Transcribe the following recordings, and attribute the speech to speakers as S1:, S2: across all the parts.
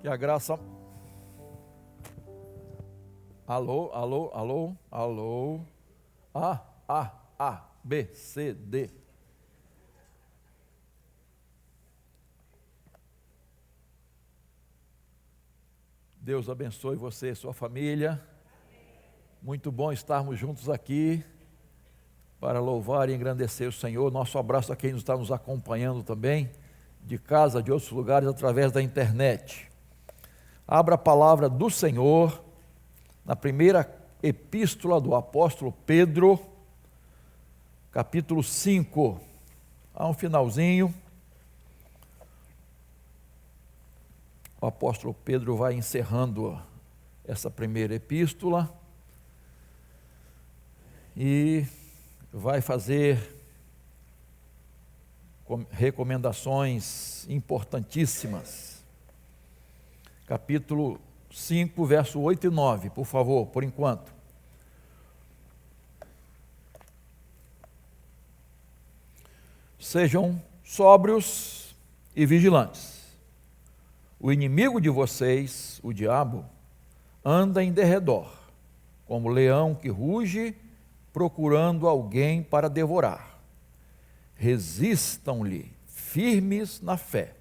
S1: Que a graça. Alô, alô, alô, alô. A, B, C, D. Deus abençoe você e sua família. Muito bom estarmos juntos aqui para louvar e engrandecer o Senhor. Nosso abraço a quem está nos acompanhando também, de casa, de outros lugares, através da internet. Abra a palavra do Senhor na primeira epístola do apóstolo Pedro, capítulo 5. Há um finalzinho. O apóstolo Pedro vai encerrando essa primeira epístola e vai fazer recomendações importantíssimas. Capítulo 5, verso 8 e 9, por favor, por enquanto. Sejam sóbrios e vigilantes. O inimigo de vocês, o diabo, anda em derredor, como leão que ruge, procurando alguém para devorar. Resistam-lhe, firmes na fé,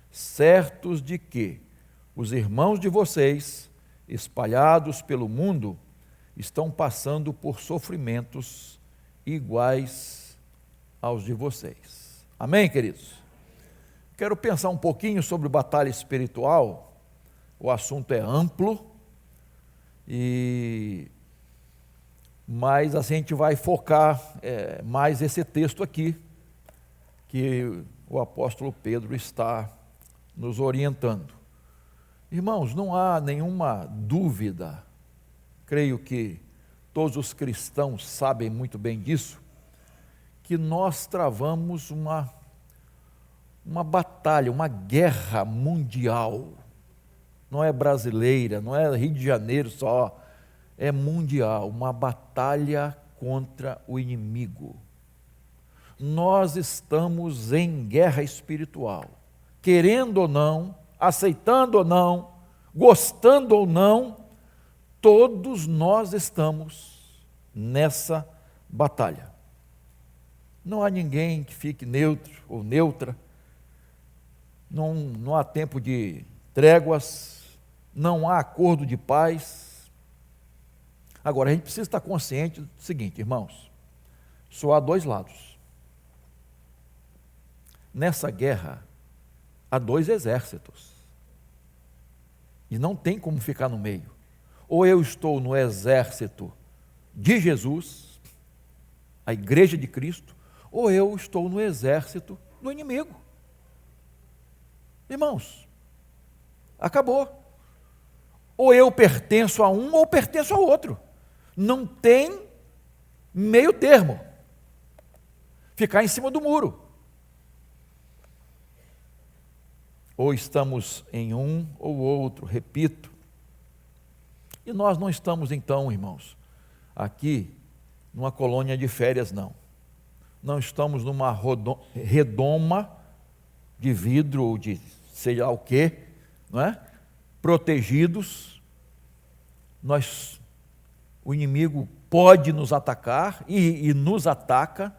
S1: certos de que os irmãos de vocês, espalhados pelo mundo, estão passando por sofrimentos iguais aos de vocês. Amém, queridos? Quero pensar um pouquinho sobre batalha espiritual. O assunto é amplo, mas a gente vai focar mais esse texto aqui, que o apóstolo Pedro está nos orientando. Irmãos, não há nenhuma dúvida, creio que todos os cristãos sabem muito bem disso, que nós travamos uma batalha, uma guerra mundial. Não é brasileira, não é Rio de Janeiro só, é mundial, uma batalha contra o inimigo. Nós estamos em guerra espiritual, querendo ou não, aceitando ou não, gostando ou não, todos nós estamos nessa batalha. Não há ninguém que fique neutro ou neutra, não há tempo de tréguas, não há acordo de paz. Agora, a gente precisa estar consciente do seguinte, irmãos, só há dois lados. Nessa guerra, há dois exércitos. E não tem como ficar no meio. Ou eu estou no exército de Jesus, a igreja de Cristo, ou eu estou no exército do inimigo. Irmãos, acabou. Ou eu pertenço a um ou pertenço ao outro. Não tem meio termo. Ficar em cima do muro. Ou estamos em um ou outro, repito. E nós não estamos então, irmãos, aqui numa colônia de férias, não. Não estamos numa redoma de vidro ou de sei lá o quê, não é? Protegidos. O inimigo pode nos atacar e nos ataca.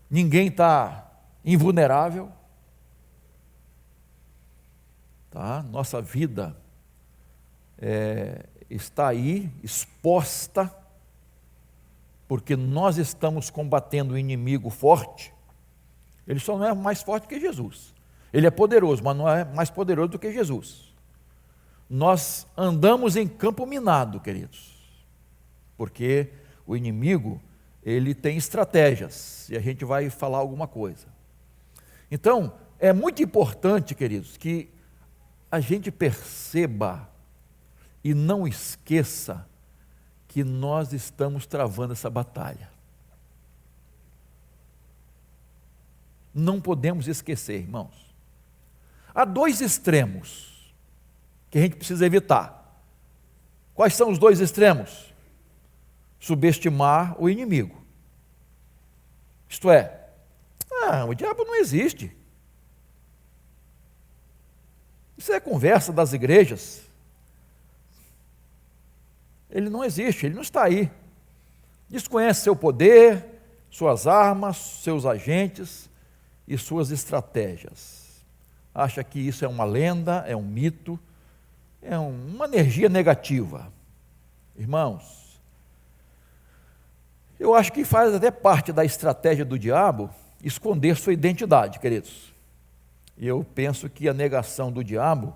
S1: Ninguém está invulnerável. Tá? Nossa vida está aí exposta, porque nós estamos combatendo um inimigo forte. Ele só não é mais forte que Jesus. Ele é poderoso, mas não é mais poderoso do que Jesus. Nós andamos em campo minado, queridos, porque o inimigo, ele tem estratégias, e a gente vai falar alguma coisa. Então, é muito importante, queridos, que a gente perceba e não esqueça que nós estamos travando essa batalha. Não podemos esquecer, irmãos. Há dois extremos que a gente precisa evitar. Quais são os dois extremos? Subestimar o inimigo. Isto é, o diabo não existe. Isso é conversa das igrejas. Ele não existe, ele não está aí. Desconhece seu poder, suas armas, seus agentes e suas estratégias. Acha que isso é uma lenda, é um mito, é uma energia negativa. Irmãos, eu acho que faz até parte da estratégia do diabo esconder sua identidade, queridos. E eu penso que a negação do diabo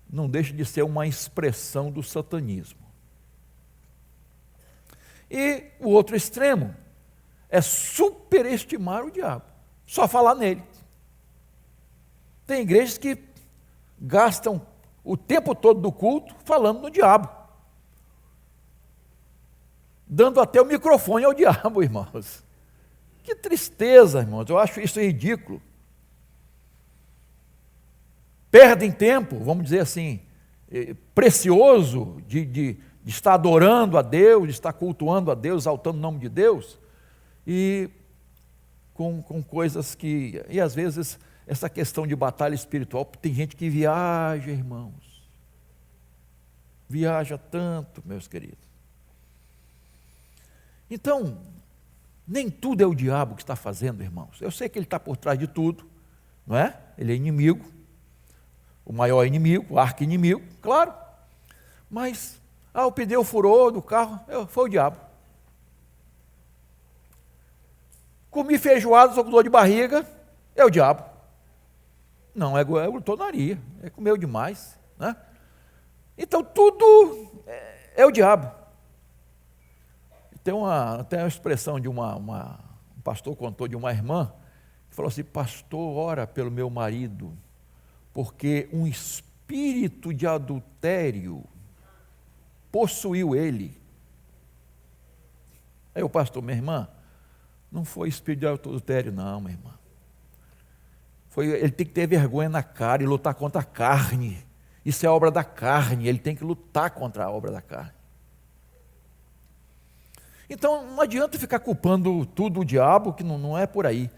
S1: não deixa de ser uma expressão do satanismo. E o outro extremo é superestimar o diabo, só falar nele. Tem igrejas que gastam o tempo todo do culto falando no diabo, dando até o microfone ao diabo, irmãos. Que tristeza, irmãos, eu acho isso ridículo. Perdem tempo, vamos dizer assim, precioso de estar adorando a Deus, de estar cultuando a Deus, exaltando o nome de Deus, e com coisas que, e às vezes, essa questão de batalha espiritual, tem gente que viaja, irmãos, viaja tanto, meus queridos. Então, nem tudo é o diabo que está fazendo, irmãos. Eu sei que ele está por trás de tudo, não é? Ele é inimigo, o maior inimigo, o arqui-inimigo, claro, mas, o pneu furou do carro, foi o diabo. Comi feijoada, estou com dor de barriga, é o diabo. Não, é glutonaria, comeu demais, né? Então tudo é o diabo. Tem uma expressão de um pastor contou de uma irmã, que falou assim: pastor, ora pelo meu marido, porque um espírito de adultério possuiu ele. Aí o pastor: minha irmã, não foi espírito de adultério não, minha irmã. Ele tem que ter vergonha na cara e lutar contra a carne. Isso é obra da carne, ele tem que lutar contra a obra da carne. Então não adianta ficar culpando tudo o diabo, que não é por aí.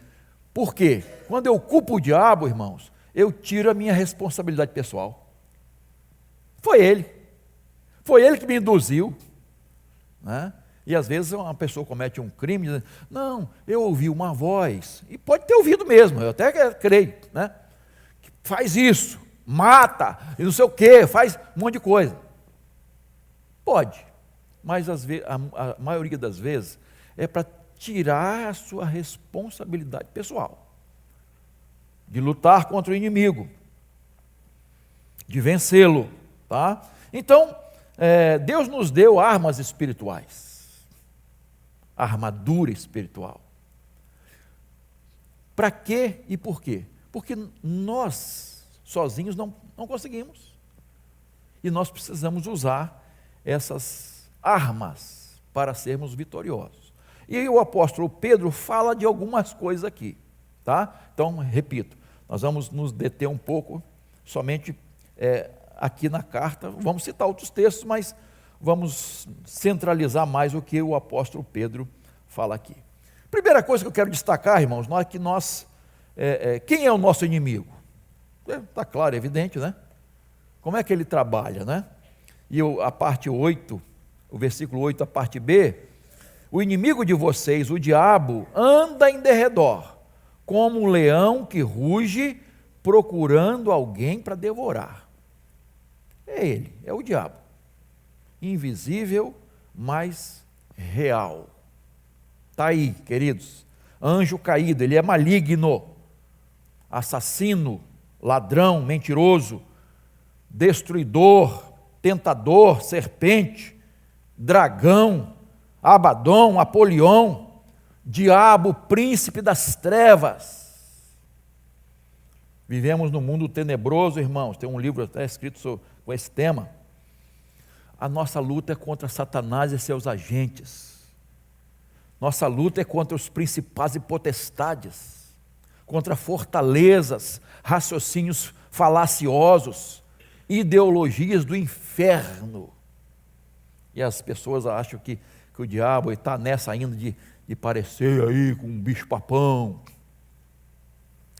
S1: Por quê? Quando eu culpo o diabo, irmãos, eu tiro a minha responsabilidade pessoal. Foi ele que me induziu, né? E às vezes uma pessoa comete um crime, dizendo: não, eu ouvi uma voz, e pode ter ouvido mesmo, eu até creio, né? Que faz isso, mata, e não sei o quê, faz um monte de coisa. Pode, mas a maioria das vezes é para tirar a sua responsabilidade pessoal, de lutar contra o inimigo, de vencê-lo, tá? Então, Deus nos deu armas espirituais, armadura espiritual. Para quê e por quê? Porque nós sozinhos não conseguimos. E nós precisamos usar essas armas para sermos vitoriosos. E o apóstolo Pedro fala de algumas coisas aqui, tá? Então, repito, nós vamos nos deter um pouco somente aqui na carta, vamos citar outros textos, mas vamos centralizar mais o que o apóstolo Pedro fala aqui. Primeira coisa que eu quero destacar, irmãos, quem é o nosso inimigo? Está claro, é evidente, né? Como é que ele trabalha, né? E a parte 8, o versículo 8, a parte B: o inimigo de vocês, o diabo, anda em derredor, como um leão que ruge, procurando alguém para devorar. É ele, é o diabo. Invisível, mas real. Está aí, queridos. Anjo caído, ele é maligno, assassino, ladrão, mentiroso, destruidor, tentador, serpente, dragão, Abaddon, Apolion, diabo, príncipe das trevas. Vivemos num mundo tenebroso, irmãos. Tem um livro até escrito com esse tema. A nossa luta é contra Satanás e seus agentes. Nossa luta é contra os principados e potestades, contra fortalezas, raciocínios falaciosos, ideologias do inferno. E as pessoas acham que o diabo está nessa ainda de parecer aí com um bicho papão.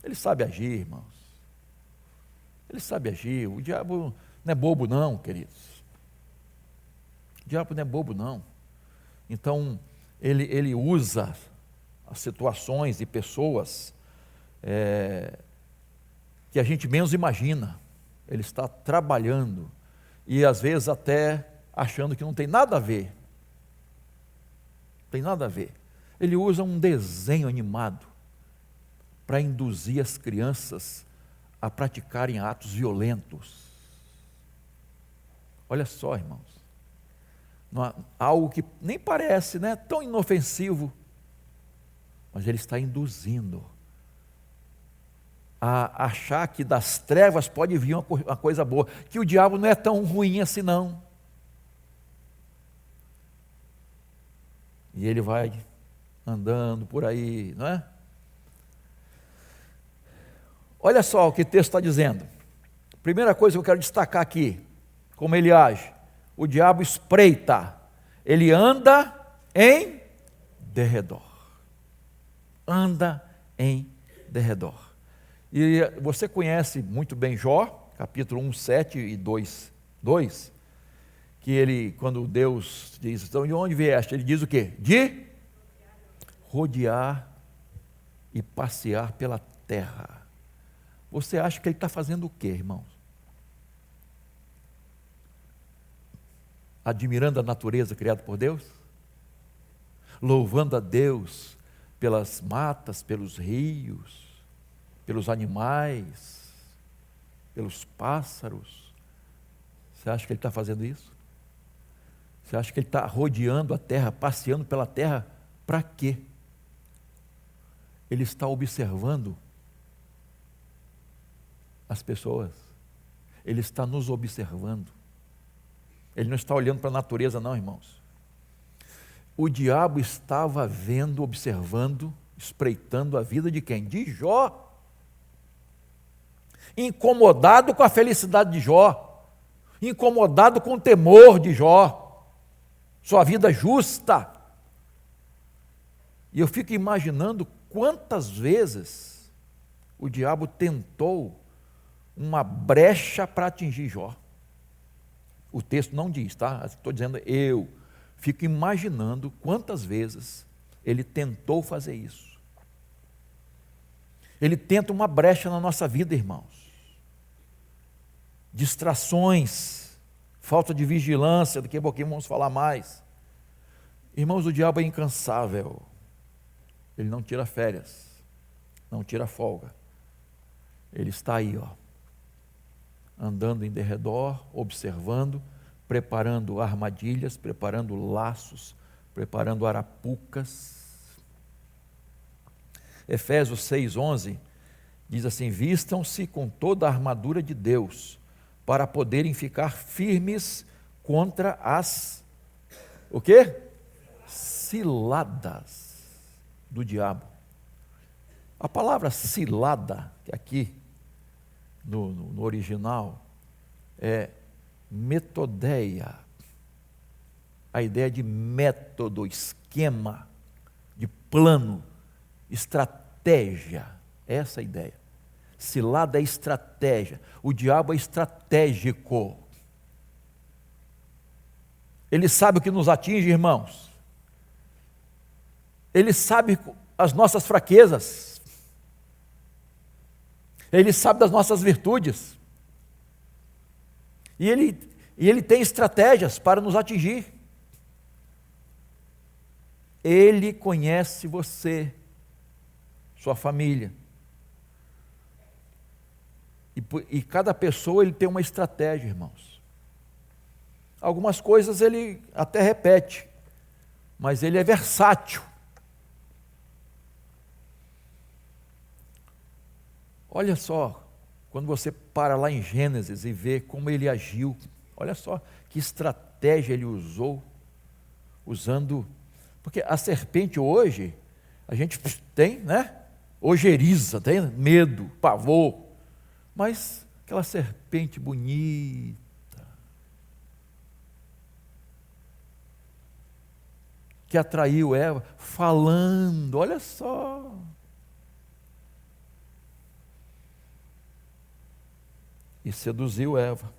S1: Ele sabe agir, irmãos. Ele sabe agir. O diabo não é bobo não, queridos. O diabo não é bobo não. Então, ele usa as situações e pessoas que a gente menos imagina. Ele está trabalhando e às vezes até achando que não tem nada a ver. Não tem nada a ver. Ele usa um desenho animado para induzir as crianças a praticarem atos violentos. Olha só, irmãos. Algo que nem parece, né, tão inofensivo, mas ele está induzindo a achar que das trevas pode vir uma coisa boa, que o diabo não é tão ruim assim não. E ele vai andando por aí, não é? Olha só o que o texto está dizendo. Primeira coisa que eu quero destacar aqui, como ele age. O diabo espreita, ele anda em derredor. Anda em derredor. E você conhece muito bem Jó, capítulo 1, 7 e 2, que ele, quando Deus diz, então de onde vieste? Ele diz o quê? De rodear e passear pela terra. Você acha que ele está fazendo o quê, irmãos? Admirando a natureza criada por Deus? Louvando a Deus pelas matas, pelos rios, pelos animais, pelos pássaros. Você acha que ele está fazendo isso? Você acha que ele está rodeando a terra, passeando pela terra, para quê? Ele está observando as pessoas. Ele está nos observando. Ele não está olhando para a natureza não, irmãos. O diabo estava vendo, observando, espreitando a vida de quem? De Jó. Incomodado com a felicidade de Jó, incomodado com o temor de Jó, sua vida justa. E eu fico imaginando quantas vezes o diabo tentou uma brecha para atingir Jó. O texto não diz, tá? Estou dizendo eu fico imaginando quantas vezes ele tentou fazer isso. Ele tenta uma brecha na nossa vida, irmãos. Distrações, falta de vigilância, daqui a pouquinho vamos falar mais. Irmãos, o diabo é incansável. Ele não tira férias, não tira folga. Ele está aí, ó, andando em derredor, observando, preparando armadilhas, preparando laços, preparando arapucas. Efésios 6:11 diz assim: vistam-se com toda a armadura de Deus, para poderem ficar firmes contra as, o quê? Ciladas do diabo. A palavra cilada, que aqui no original, é metodeia. A ideia de método, esquema, de plano, estratégia. Essa é a ideia. Cilada é estratégia. O diabo é estratégico. Ele sabe o que nos atinge, irmãos. Ele sabe as nossas fraquezas. Ele sabe das nossas virtudes. E ele tem estratégias para nos atingir. Ele conhece você, sua família. E cada pessoa ele tem uma estratégia, irmãos. Algumas coisas ele até repete, mas ele é versátil. Olha só, quando você para lá em Gênesis e vê como ele agiu, olha só que estratégia ele usou, porque a serpente hoje, a gente tem, né? Ojeriza, tem medo, pavor, mas aquela serpente bonita, que atraiu Eva, falando, olha só. e seduziu Eva.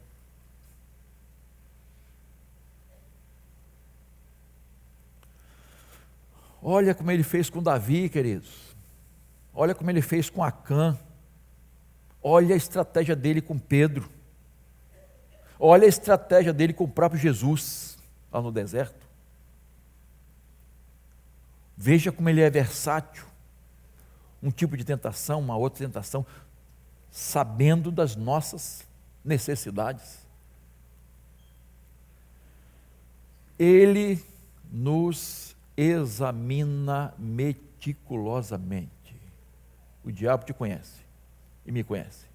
S1: Olha como ele fez com Davi, queridos. Olha como ele fez com Acã. Olha a estratégia dele com Pedro. Olha a estratégia dele com o próprio Jesus, lá no deserto. Veja como ele é versátil. Um tipo de tentação, uma outra tentação, sabendo das nossas necessidades. Ele nos examina meticulosamente. O diabo te conhece e me conhece.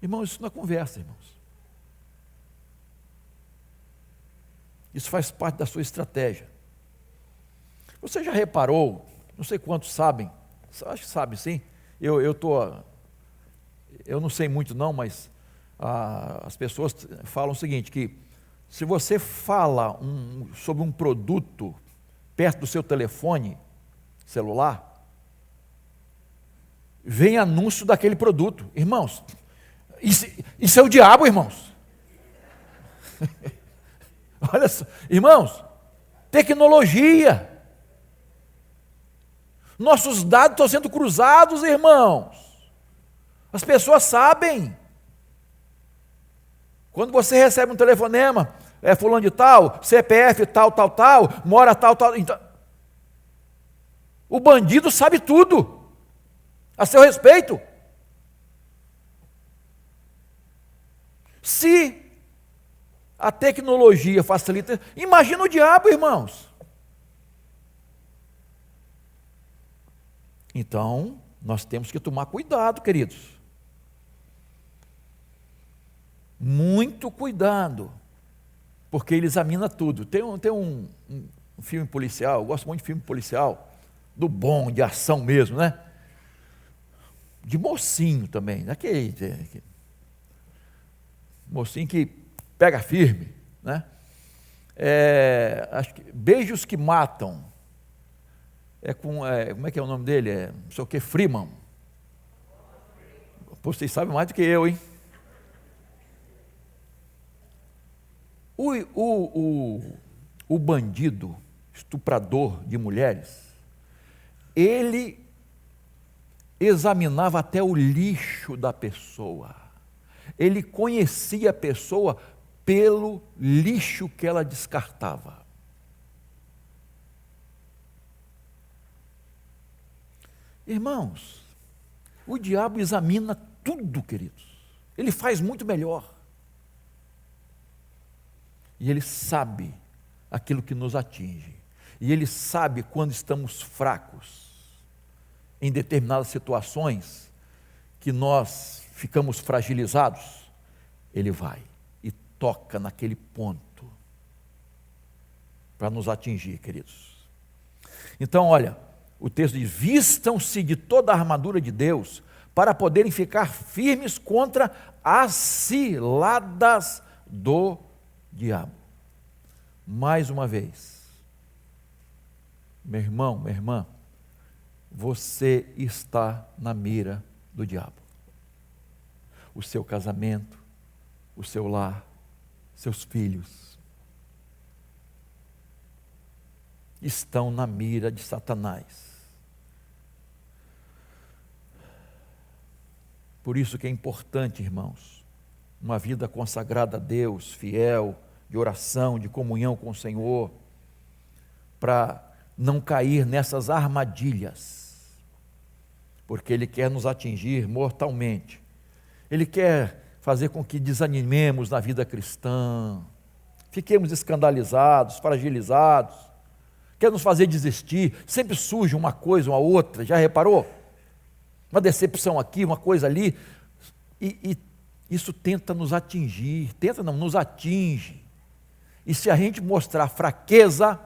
S1: Irmãos, isso não é conversa, irmãos. Isso faz parte da sua estratégia. Você já reparou, não sei quantos sabem, acho que sabe sim, eu não sei muito não, mas as pessoas falam o seguinte, que se você fala sobre um produto perto do seu telefone celular, vem anúncio daquele produto. Irmãos, isso é o diabo, irmãos. Olha só, irmãos, tecnologia. Nossos dados estão sendo cruzados, irmãos. As pessoas sabem. Quando você recebe um telefonema, fulano de tal, CPF tal, mora tal. Então, o bandido sabe tudo a seu respeito. Se a tecnologia facilita, imagina o diabo, irmãos. Então, nós temos que tomar cuidado, queridos. Muito cuidado, porque ele examina tudo. Tem um filme policial, eu gosto muito de filme policial, do bom, de ação mesmo, né? De mocinho também, daquele mocinho que pega firme, né? Acho que Beijos que Matam. Como é que é o nome dele? Não sei o que, Freeman. Pô, vocês sabem mais do que eu, hein? O bandido, estuprador de mulheres, ele examinava até o lixo da pessoa. Ele conhecia a pessoa pelo lixo que ela descartava. Irmãos, o diabo examina tudo, queridos. Ele faz muito melhor. E ele sabe aquilo que nos atinge. E ele sabe quando estamos fracos em determinadas situações que nós ficamos fragilizados. Ele vai e toca naquele ponto para nos atingir, queridos. Então, olha, o texto diz: vistam-se de toda a armadura de Deus para poderem ficar firmes contra as ciladas do diabo. Mais uma vez, meu irmão, minha irmã, você está na mira do diabo. O seu casamento, o seu lar, seus filhos estão na mira de Satanás. Por isso que é importante, irmãos, uma vida consagrada a Deus, fiel, de oração, de comunhão com o Senhor, para não cair nessas armadilhas, porque Ele quer nos atingir mortalmente. Ele quer fazer com que desanimemos na vida cristã, fiquemos escandalizados, fragilizados, quer nos fazer desistir. Sempre surge uma coisa, uma outra, já reparou? Uma decepção aqui, uma coisa ali, e isso tenta nos atingir, nos atinge. E se a gente mostrar fraqueza,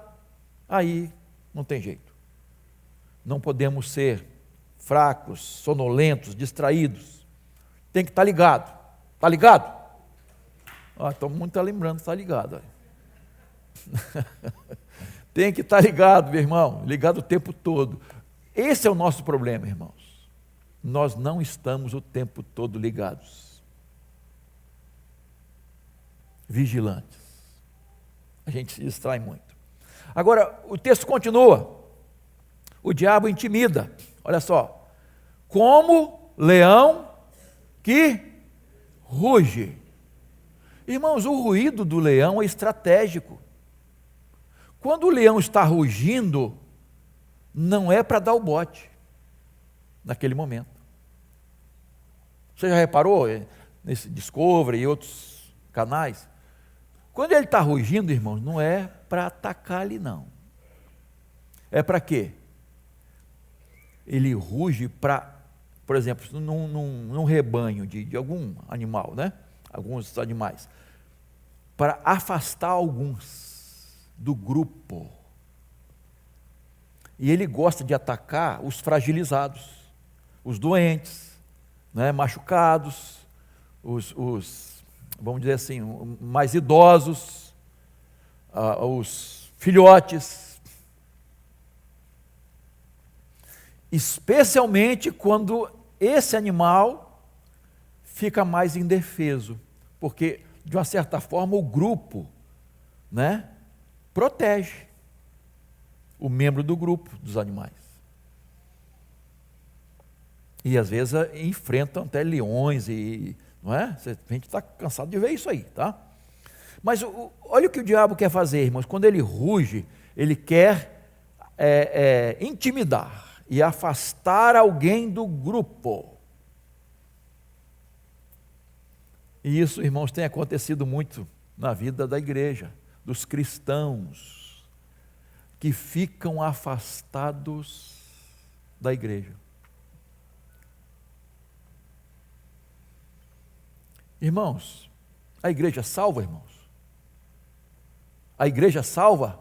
S1: aí não tem jeito. Não podemos ser fracos, sonolentos, distraídos. Tem que estar ligado. Está ligado? Todo mundo está lembrando, está ligado. Tem que estar ligado, meu irmão, ligado o tempo todo. Esse é o nosso problema, irmãos. Nós não estamos o tempo todo ligados. vigilantes. A gente se distrai muito. Agora, o texto continua. O diabo intimida. Olha só. Como leão que ruge. Irmãos, o ruído do leão é estratégico. Quando o leão está rugindo, não é para dar o bote naquele momento. Você já reparou nesse Discovery e outros canais? Quando ele está rugindo, irmãos, não é para atacar ali, não. É para quê? Ele ruge para, por exemplo, num rebanho de algum animal, né? Alguns animais, para afastar alguns do grupo. E ele gosta de atacar os fragilizados, os doentes, né? Machucados, os, vamos dizer assim, mais idosos, os filhotes. Especialmente quando esse animal fica mais indefeso, porque, de uma certa forma, o grupo, né, protege o membro do grupo dos animais. E, às vezes, enfrentam até leões, não é? A gente está cansado de ver isso aí, tá? Mas olha o que o diabo quer fazer, irmãos. Quando ele ruge, ele quer intimidar e afastar alguém do grupo. E isso, irmãos, tem acontecido muito na vida da igreja, dos cristãos, que ficam afastados da igreja. Irmãos, a igreja salva, irmãos? A igreja salva?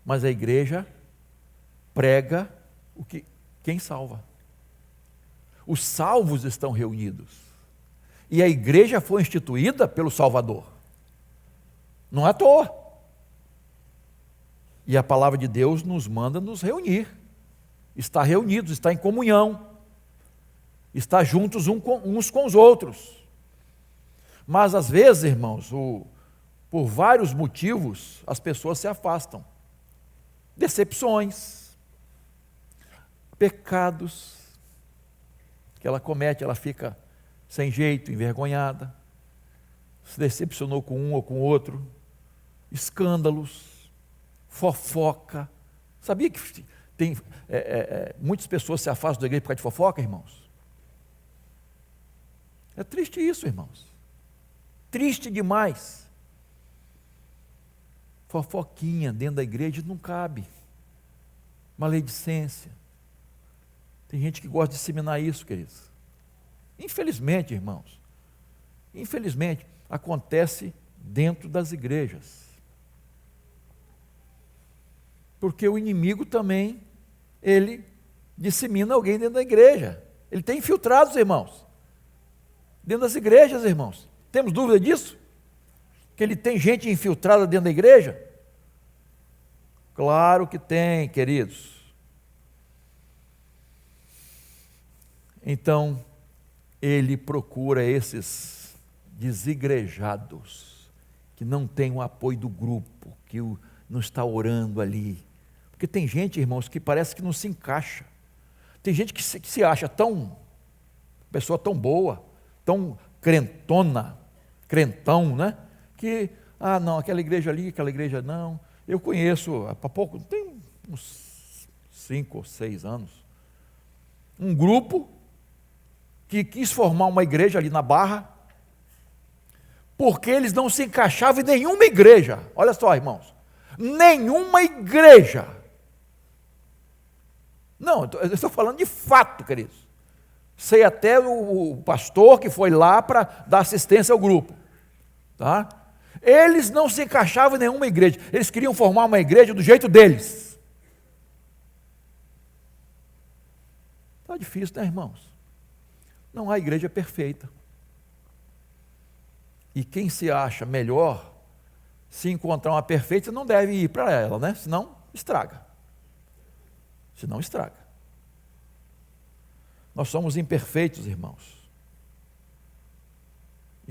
S1: Mas a igreja prega quem salva. Os salvos estão reunidos. E a igreja foi instituída pelo Salvador. Não é à toa. E a palavra de Deus nos manda nos reunir. Estar reunidos, estar em comunhão. Estar juntos uns com os outros. Mas às vezes, irmãos, por vários motivos, as pessoas se afastam. Decepções, pecados que ela comete, ela fica sem jeito, envergonhada, se decepcionou com um ou com outro, escândalos, fofoca. Sabia que tem muitas pessoas se afastam da igreja por causa de fofoca, irmãos? É triste isso, irmãos. Triste demais. Fofoquinha dentro da igreja não cabe. Maledicência. Tem gente que gosta de disseminar isso, queridos. Infelizmente, irmãos, infelizmente, acontece dentro das igrejas. Porque o inimigo também, ele dissemina alguém dentro da igreja. Ele tem infiltrados, irmãos, dentro das igrejas, irmãos. Temos dúvida disso? Que ele tem gente infiltrada dentro da igreja? Claro que tem, queridos. Então, ele procura esses desigrejados, que não têm o apoio do grupo, que não está orando ali. Porque tem gente, irmãos, que parece que não se encaixa. Tem gente que se acha pessoa tão boa, tão crentão, né? Que, não, aquela igreja ali, aquela igreja não. Eu conheço, há pouco, tem uns 5 ou 6 anos, um grupo que quis formar uma igreja ali na Barra, porque eles não se encaixavam em nenhuma igreja. Olha só, irmãos, nenhuma igreja. Não, eu estou falando de fato, queridos. Sei até o pastor que foi lá para dar assistência ao grupo, tá? Eles não se encaixavam em nenhuma igreja. Eles queriam formar uma igreja do jeito deles. Está difícil, né, irmãos? Não há igreja perfeita. E quem se acha melhor, se encontrar uma perfeita, não deve ir para ela, né? Senão estraga. Senão estraga. Nós somos imperfeitos, irmãos.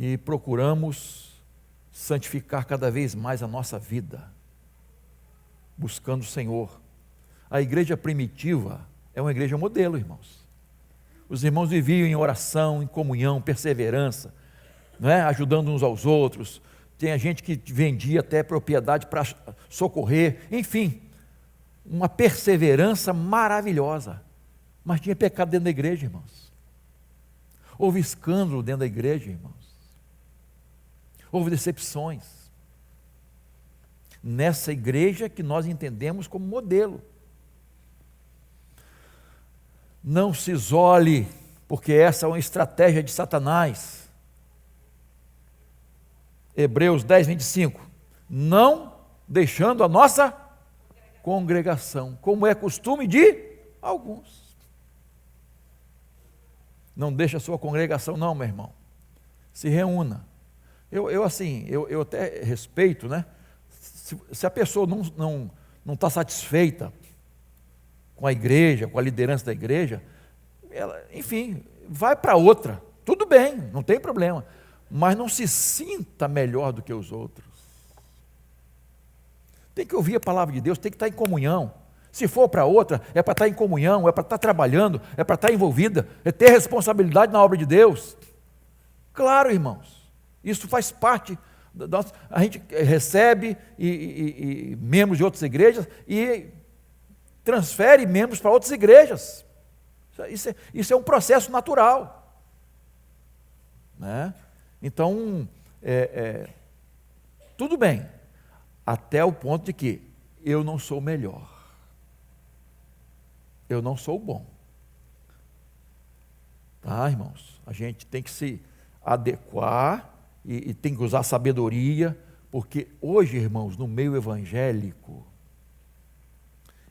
S1: e procuramos santificar cada vez mais a nossa vida, buscando o Senhor. A igreja primitiva é uma igreja modelo, irmãos. Os irmãos viviam em oração, em comunhão, perseverança, não é? Ajudando uns aos outros. Tem gente que vendia até propriedade para socorrer, enfim, uma perseverança maravilhosa. Mas tinha pecado dentro da igreja, irmãos. Houve escândalo dentro da igreja, irmãos. Houve decepções. Nessa igreja que nós entendemos como modelo. Não se isole, porque essa é uma estratégia de Satanás. Hebreus 10, 25. Não deixando a nossa congregação, como é costume de alguns. Não deixa a sua congregação não, meu irmão. Se reúna. Eu até respeito, né? Se a pessoa não está satisfeita com a igreja, com a liderança da igreja, ela, enfim, vai para outra. Tudo bem, não tem problema. Mas não se sinta melhor do que os outros. Tem que ouvir a palavra de Deus, tem que estar em comunhão. Se for para outra, é para estar em comunhão, é para estar trabalhando, é para estar envolvida, é ter responsabilidade na obra de Deus. Claro, irmãos, isso faz parte. A gente recebe e membros de outras igrejas e transfere membros para outras igrejas. Isso é um processo natural, né? Então, tudo bem, até o ponto de que eu não sou melhor, eu não sou bom, tá, irmãos? A gente tem que se adequar e tem que usar sabedoria, porque hoje, irmãos, no meio evangélico,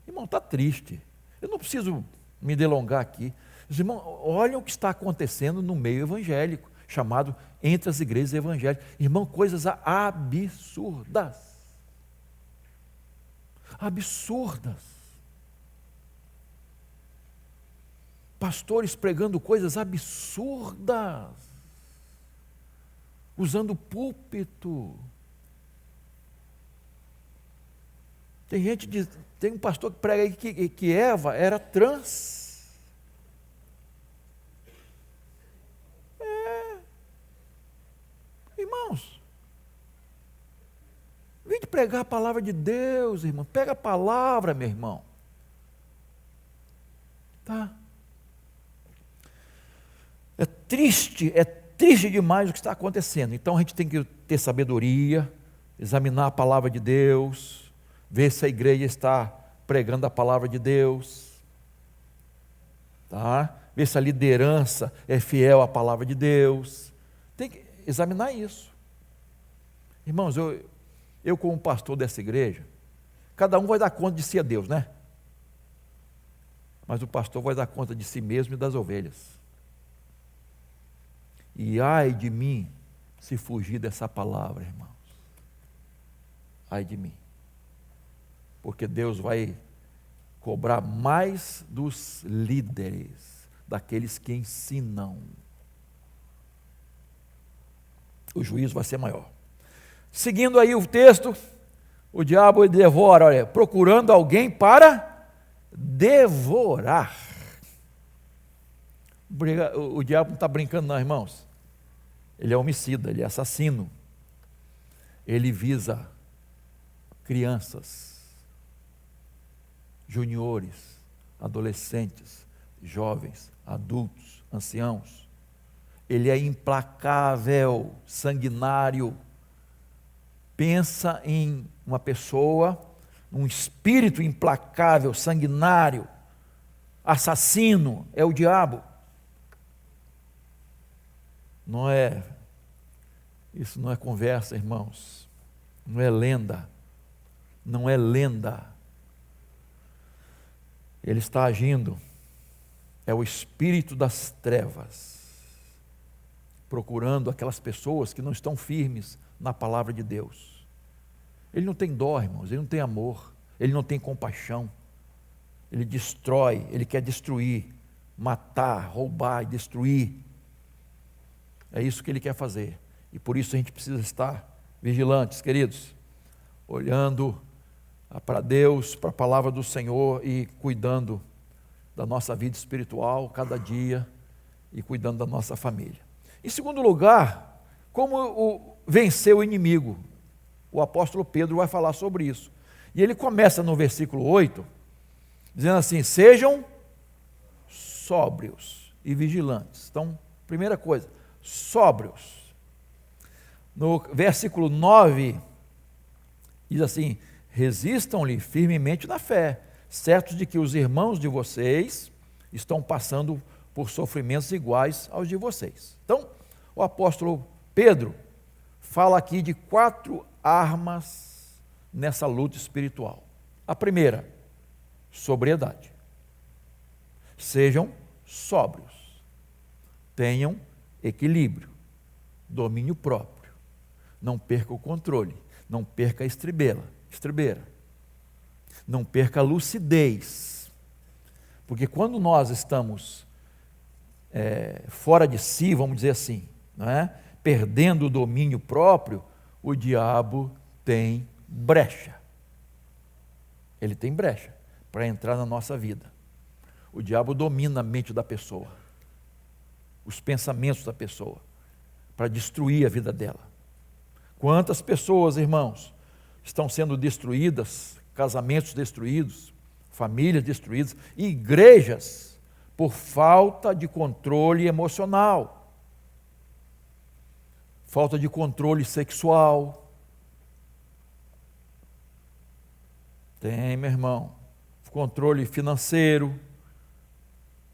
S1: irmão, está triste. Eu não preciso me delongar aqui. Os irmãos, olhem o que está acontecendo no meio evangélico, chamado entre as igrejas evangélicas. Irmão, coisas absurdas. Absurdas. Pastores pregando coisas absurdas, usando púlpito. Tem um pastor que prega aí que Eva era trans. Irmãos, vem de pregar a palavra de Deus, irmão. Pega a palavra, meu irmão. Tá? É triste demais o que está acontecendo. Então a gente tem que ter sabedoria, examinar a palavra de Deus, ver se a igreja está pregando a palavra de Deus, tá? Ver se a liderança é fiel à palavra de Deus. Tem que examinar isso. Irmãos, eu como pastor dessa igreja, cada um vai dar conta de si a Deus, né? Mas o pastor vai dar conta de si mesmo e das ovelhas. E ai de mim se fugir dessa palavra, irmãos. Ai de mim. Porque Deus vai cobrar mais dos líderes, daqueles que ensinam. O juízo vai ser maior. Seguindo aí o texto, o diabo devora, olha, procurando alguém para devorar. O diabo não está brincando não, irmãos. Ele é homicida, ele é assassino. Ele visa crianças, juniores, adolescentes, jovens, adultos, anciãos. Ele é implacável, sanguinário. Pensa em uma pessoa, um espírito implacável, sanguinário, assassino, é o diabo. Isso não é conversa, irmãos. Não é lenda. Não é lenda. Ele está agindo. É o espírito das trevas, procurando aquelas pessoas que não estão firmes na palavra de Deus. Ele não tem dó, irmãos, ele não tem amor, ele não tem compaixão. Ele destrói, ele quer destruir, matar, roubar e destruir. É isso que ele quer fazer. E por isso a gente precisa estar vigilantes, queridos, olhando para Deus, para a palavra do Senhor e cuidando da nossa vida espiritual cada dia e cuidando da nossa família. Em segundo lugar, como vencer o inimigo? O apóstolo Pedro vai falar sobre isso. E ele começa no versículo 8, dizendo assim: sejam sóbrios e vigilantes. Então, primeira coisa, sóbrios. No versículo 9, diz assim: resistam-lhe firmemente na fé, certos de que os irmãos de vocês estão passando por sofrimentos iguais aos de vocês. Então, o apóstolo Pedro fala aqui de 4 armas nessa luta espiritual. A primeira, sobriedade. Sejam sóbrios, tenham equilíbrio, domínio próprio, não perca o controle, não perca a estribeira, não perca a lucidez, porque quando nós estamos fora de si, vamos dizer assim, não é? Perdendo o domínio próprio, o diabo tem brecha. Ele tem brecha para entrar na nossa vida. O diabo domina a mente da pessoa, os pensamentos da pessoa, para destruir a vida dela. Quantas pessoas, irmãos, estão sendo destruídas, casamentos destruídos, famílias destruídas, igrejas, por falta de controle emocional, falta de controle sexual. Tem, meu irmão, controle financeiro,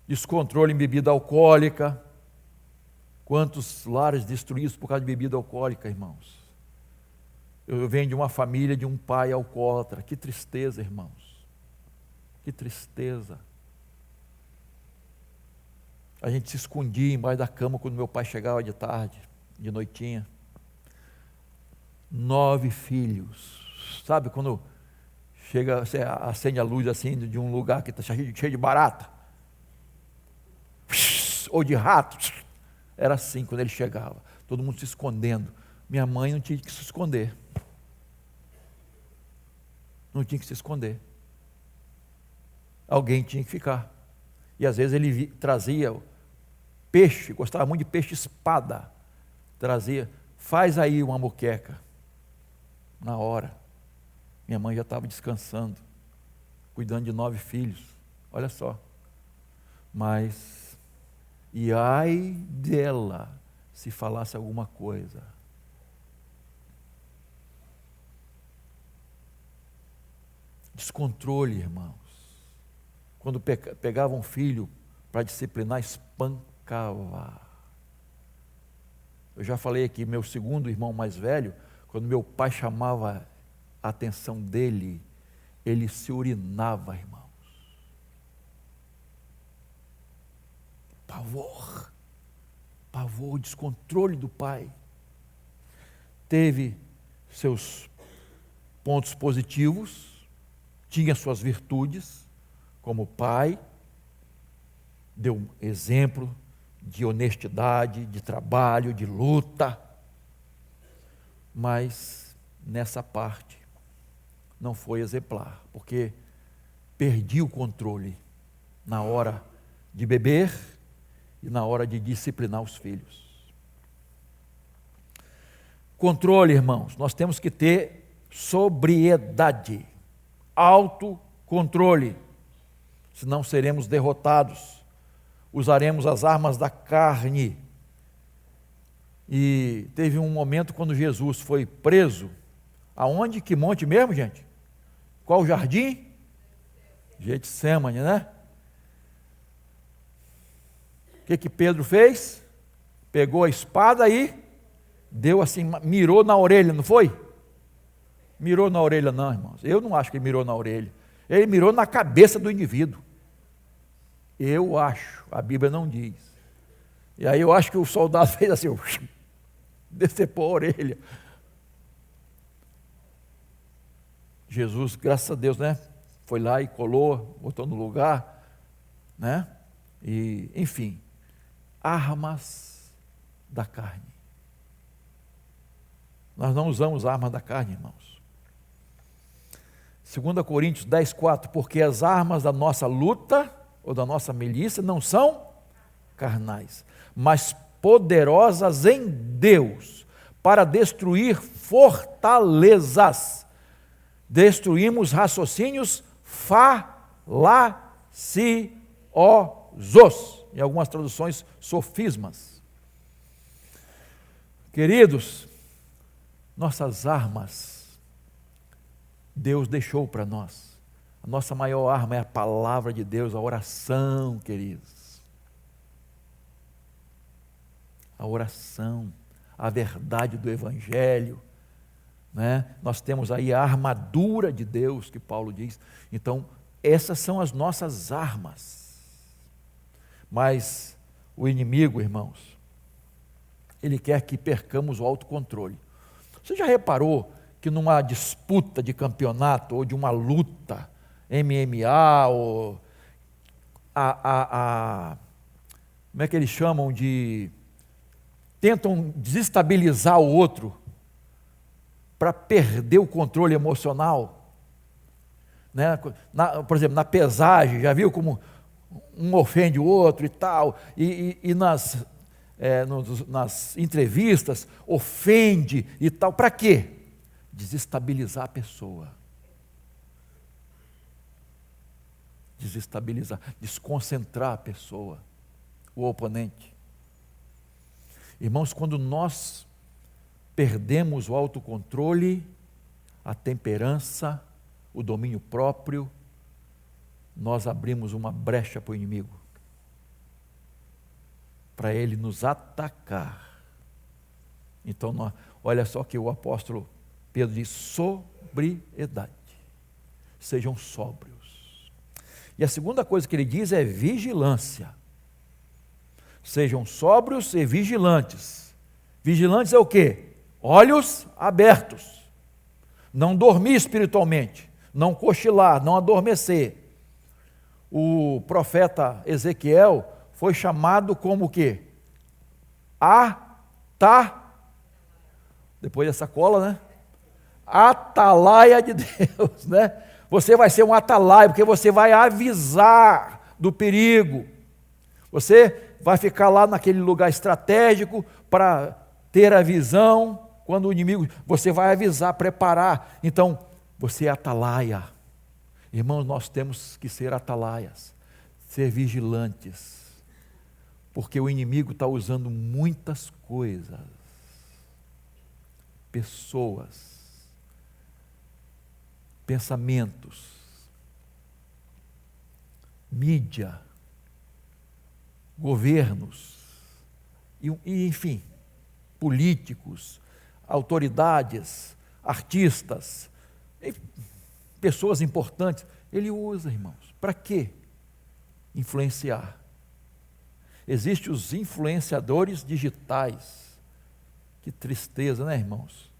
S1: descontrole em bebida alcoólica. Quantos lares destruídos por causa de bebida alcoólica, irmãos? Eu venho de uma família de um pai alcoólatra. Que tristeza, irmãos. Que tristeza. A gente se escondia embaixo da cama quando meu pai chegava de tarde, de noitinha. 9 filhos. Sabe quando chega, você acende a luz assim de um lugar que está cheio de barata? Ou de ratos? Era assim quando ele chegava. Todo mundo se escondendo. Minha mãe não tinha que se esconder. Não tinha que se esconder. Alguém tinha que ficar. E às vezes ele trazia peixe, gostava muito de peixe espada. Trazia, faz aí uma moqueca. Na hora. Minha mãe já estava descansando, cuidando de 9 filhos. Olha só. Mas, e ai dela, se falasse alguma coisa. Descontrole, irmãos. Quando pegava um filho para disciplinar, espancava. Eu já falei aqui, meu segundo irmão mais velho, quando meu pai chamava a atenção dele, ele se urinava, irmãos. Pavor, descontrole do pai. Teve seus pontos positivos, tinha suas virtudes, como pai, deu um exemplo de honestidade, de trabalho, de luta, mas nessa parte não foi exemplar, porque perdi o controle na hora de beber e na hora de disciplinar os filhos. Controle, irmãos, nós temos que ter sobriedade, autocontrole, senão seremos derrotados. Usaremos as armas da carne. E teve um momento quando Jesus foi preso. Aonde? Que monte mesmo, gente? Qual jardim? Getsêmani, né? O que Pedro fez? Pegou a espada e deu assim, mirou na orelha, não foi? Mirou na orelha não, irmãos. Eu não acho que ele mirou na orelha. Ele mirou na cabeça do indivíduo. Eu acho, a Bíblia não diz. E aí eu acho que o soldado fez assim, decepou a orelha. Jesus, graças a Deus, né? Foi lá e colou, botou no lugar, né? E, enfim, armas da carne. Nós não usamos armas da carne, irmãos. 2 Coríntios 10:4, porque as armas da nossa luta, ou da nossa milícia, não são carnais, mas poderosas em Deus, para destruir fortalezas. Destruímos raciocínios falaciosos. Em algumas traduções, sofismas. Queridos, nossas armas, Deus deixou para nós. A nossa maior arma é a palavra de Deus, a oração, queridos. A oração, a verdade do Evangelho, né? Nós temos aí a armadura de Deus, que Paulo diz. Então, essas são as nossas armas. Mas o inimigo, irmãos, ele quer que percamos o autocontrole. Você já reparou que numa disputa de campeonato ou de uma luta, MMA, ou como é que eles chamam de... tentam desestabilizar o outro para perder o controle emocional, né? Por exemplo, na pesagem, já viu como um ofende o outro e tal, e nas entrevistas ofende e tal, para quê? Desestabilizar a pessoa, desestabilizar, desconcentrar a pessoa, o oponente. Irmãos, quando nós perdemos o autocontrole, a temperança, o domínio próprio, nós abrimos uma brecha para o inimigo, para ele nos atacar. Então, olha só que o apóstolo Pedro diz: sobriedade, sejam sóbrios. E a segunda coisa que ele diz é vigilância. Sejam sóbrios e vigilantes. Vigilantes é o quê? Olhos abertos. Não dormir espiritualmente, não cochilar, não adormecer. O profeta Ezequiel foi chamado como o quê? Depois dessa cola, né? Atalaia de Deus, né? Você vai ser um atalaia, porque você vai avisar do perigo. Você vai ficar lá naquele lugar estratégico para ter a visão. Quando o inimigo, você vai avisar, preparar. Então, você é atalaia. Irmãos, nós temos que ser atalaias, ser vigilantes, porque o inimigo está usando muitas coisas, pessoas, pensamentos, mídia, governos, e enfim, políticos, autoridades, artistas, pessoas importantes. Ele usa, irmãos, para quê? Influenciar. Existem os influenciadores digitais. Que tristeza, né, irmãos?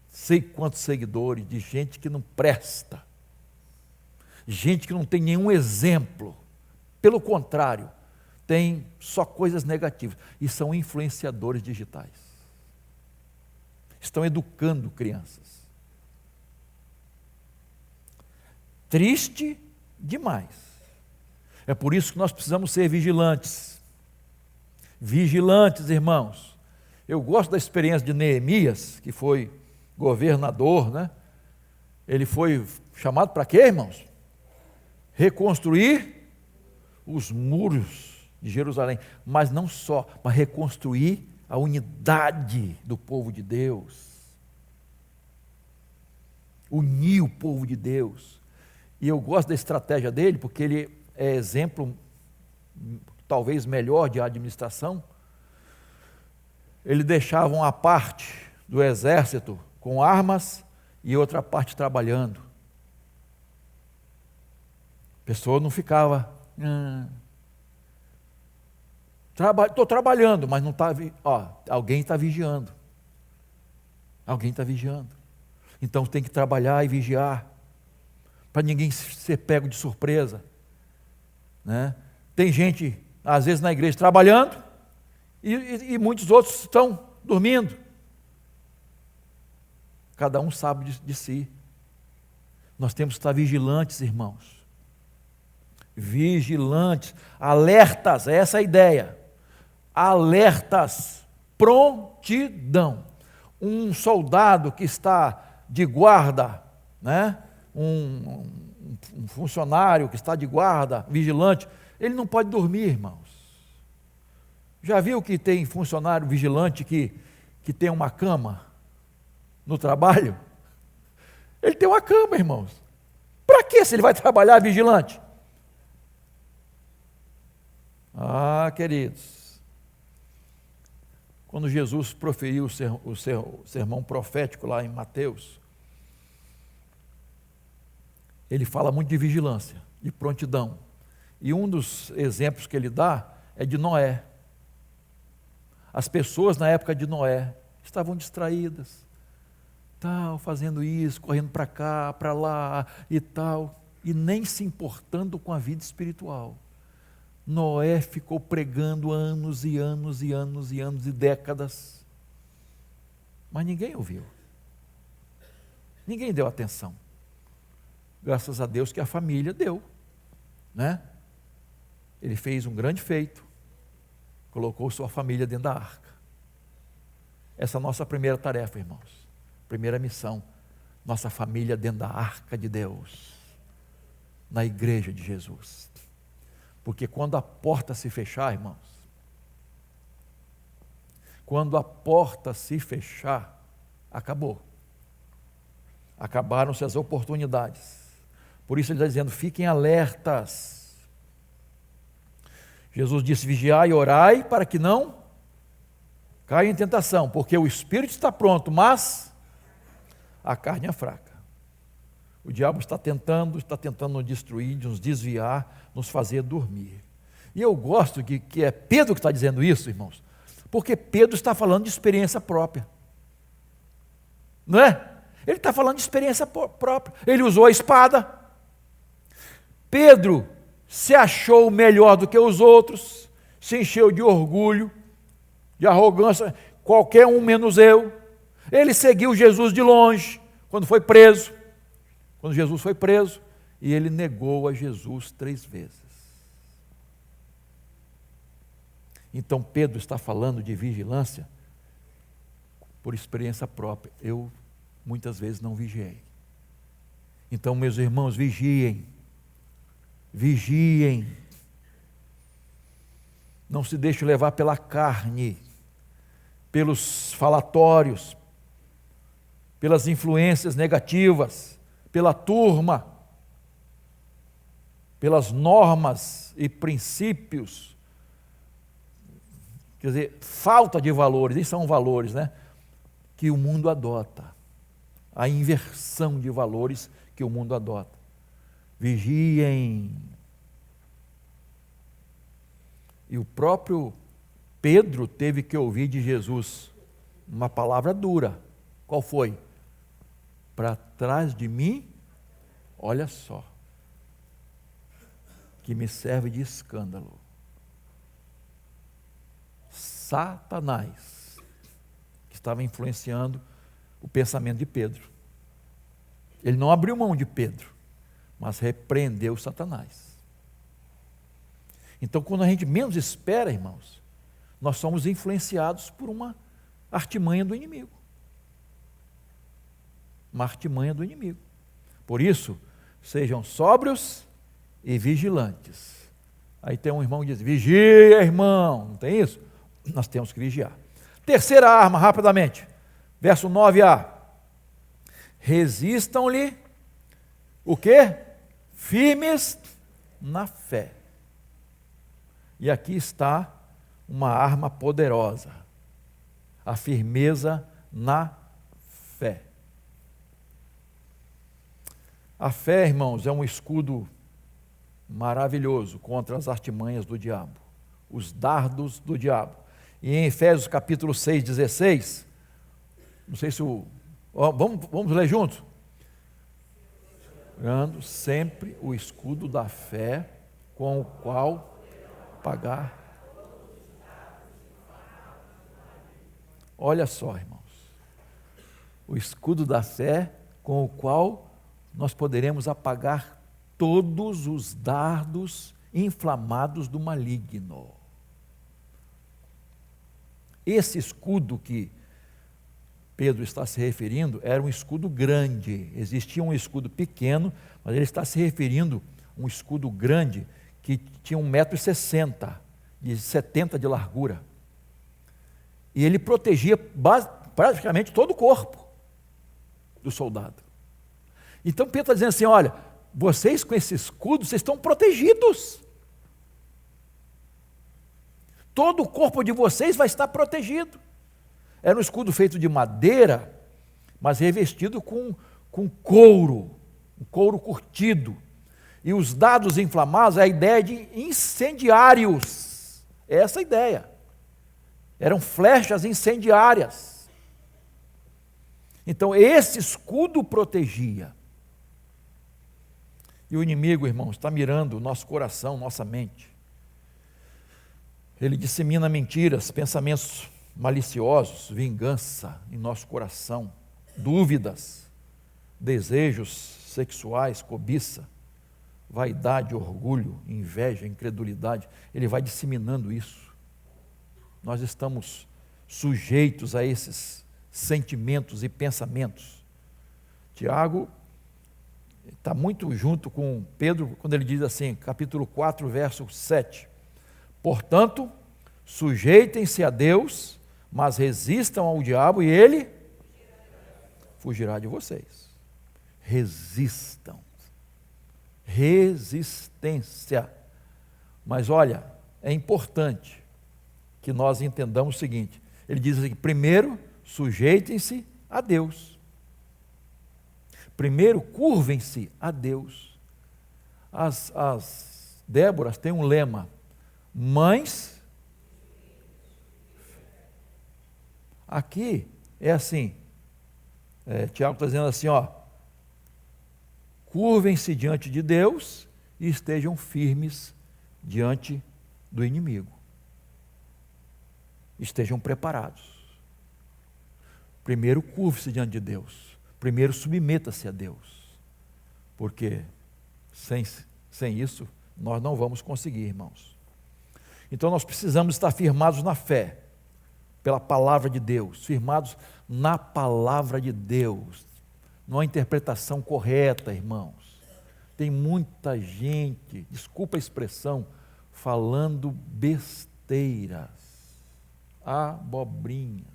S1: Sei quantos seguidores de gente que não presta, gente que não tem nenhum exemplo, pelo contrário, tem só coisas negativas, e são influenciadores digitais. Estão educando crianças. Triste demais. É por isso que nós precisamos ser vigilantes. Vigilantes, irmãos. Eu gosto da experiência de Neemias, que foi governador, né? Ele foi chamado para quê, irmãos? Reconstruir os muros de Jerusalém. Mas não só, mas reconstruir a unidade do povo de Deus. Unir o povo de Deus. E eu gosto da estratégia dele, porque ele é exemplo, talvez melhor, de administração. Ele deixava uma parte do exército com armas e outra parte trabalhando. A pessoa não ficava... Estou trabalhando, mas não está... alguém está vigiando. Alguém está vigiando. Então tem que trabalhar e vigiar, para ninguém ser pego de surpresa, né? Tem gente, às vezes, na igreja trabalhando, e muitos outros estão dormindo. Cada um sabe de si. Nós temos que estar vigilantes, irmãos. Vigilantes, alertas, essa é a ideia. Alertas, prontidão. Um soldado que está de guarda, né? um funcionário que está de guarda, vigilante, ele não pode dormir, irmãos. Já viu que tem funcionário vigilante que tem uma cama no trabalho? Ele tem uma cama, irmãos. Para que se ele vai trabalhar vigilante? Ah, queridos, quando Jesus proferiu o sermão profético lá em Mateus, ele fala muito de vigilância, de prontidão. E um dos exemplos que ele dá é de Noé. As pessoas na época de Noé estavam distraídas, tal, fazendo isso, correndo para cá, para lá e tal, e nem se importando com a vida espiritual. Noé ficou pregando anos e anos e anos e anos e décadas, mas ninguém ouviu, ninguém deu atenção. Graças a Deus que a família deu, né? Ele fez um grande feito, colocou sua família dentro da arca. Essa é a nossa primeira tarefa, irmãos, primeira missão, nossa família dentro da arca de Deus, na igreja de Jesus. Porque quando a porta se fechar, irmãos, quando a porta se fechar, acabou. Acabaram-se as oportunidades. Por isso ele está dizendo, fiquem alertas. Jesus disse, vigiai e orai para que não caia em tentação, porque o espírito está pronto, mas a carne é fraca. O diabo está tentando nos destruir, nos desviar, nos fazer dormir. E eu gosto que é Pedro que está dizendo isso, irmãos, porque Pedro está falando de experiência própria. Não é? Ele está falando de experiência própria. Ele usou a espada. Pedro se achou melhor do que os outros, se encheu de orgulho, de arrogância, qualquer um menos eu. Ele seguiu Jesus de longe, quando foi preso. Quando Jesus foi preso, e ele negou a Jesus 3 vezes. Então Pedro está falando de vigilância por experiência própria. Eu muitas vezes não vigiei. Então, meus irmãos, vigiem. Vigiem. Não se deixe levar pela carne, pelos falatórios, pelas influências negativas, pela turma, pelas normas e princípios, quer dizer, falta de valores, nem são valores, né? Que o mundo adota, a inversão de valores que o mundo adota. Vigiem. E o próprio Pedro teve que ouvir de Jesus uma palavra dura. Qual foi? Para trás de mim, olha só, que me serve de escândalo. Satanás, que estava influenciando o pensamento de Pedro. Ele não abriu mão de Pedro, mas repreendeu Satanás. Então, quando a gente menos espera, irmãos, nós somos influenciados por uma artimanha do inimigo. Uma artimanha do inimigo. Por isso, sejam sóbrios e vigilantes. Aí tem um irmão que diz, vigia, irmão. Não tem isso? Nós temos que vigiar. Terceira arma, rapidamente. Verso 9a. Resistam-lhe, o quê? Firmes na fé. E aqui está uma arma poderosa. A firmeza na fé. A fé, irmãos, é um escudo maravilhoso contra as artimanhas do diabo, os dardos do diabo. E em Efésios capítulo 6, 16, não sei se vamos ler juntos? Segurando sempre o escudo da fé, com o qual pagar. Olha só, irmãos, O escudo da fé com o qual nós poderemos apagar todos os dardos inflamados do maligno. Esse escudo que Pedro está se referindo era um escudo grande. Existia um escudo pequeno, mas ele está se referindo a um escudo grande que tinha 1,60 m, de 70 de largura. E ele protegia praticamente todo o corpo do soldado. Então Pedro está dizendo assim, olha, vocês com esse escudo, vocês estão protegidos. Todo o corpo de vocês vai estar protegido. Era um escudo feito de madeira, mas revestido com couro, um couro curtido. E os dardos inflamados, a ideia de incendiários. É essa a ideia. Eram flechas incendiárias. Então, esse escudo protegia. E o inimigo, irmãos, está mirando o nosso coração, nossa mente. Ele dissemina mentiras, pensamentos maliciosos, vingança em nosso coração, dúvidas, desejos sexuais, cobiça, vaidade, orgulho, inveja, incredulidade. Ele vai disseminando isso. Nós estamos sujeitos a esses sentimentos e pensamentos. Tiago está muito junto com Pedro quando ele diz assim, capítulo 4, verso 7. Portanto, sujeitem-se a Deus, mas resistam ao diabo e ele fugirá de vocês. Resistam. Resistência. Mas olha, é importante que nós entendamos o seguinte, ele diz assim, primeiro, sujeitem-se a Deus. Primeiro, curvem-se a Deus. As Déboras têm um lema, mães, aqui é assim, Tiago está dizendo assim, ó, curvem-se diante de Deus e estejam firmes diante do inimigo. Estejam preparados. Primeiro curve-se diante de Deus, primeiro submeta-se a Deus, porque sem isso nós não vamos conseguir, irmãos. Então nós precisamos estar firmados na fé, pela palavra de Deus, firmados na palavra de Deus, numa interpretação correta, irmãos. Tem muita gente, desculpa a expressão, falando besteiras, abobrinhas.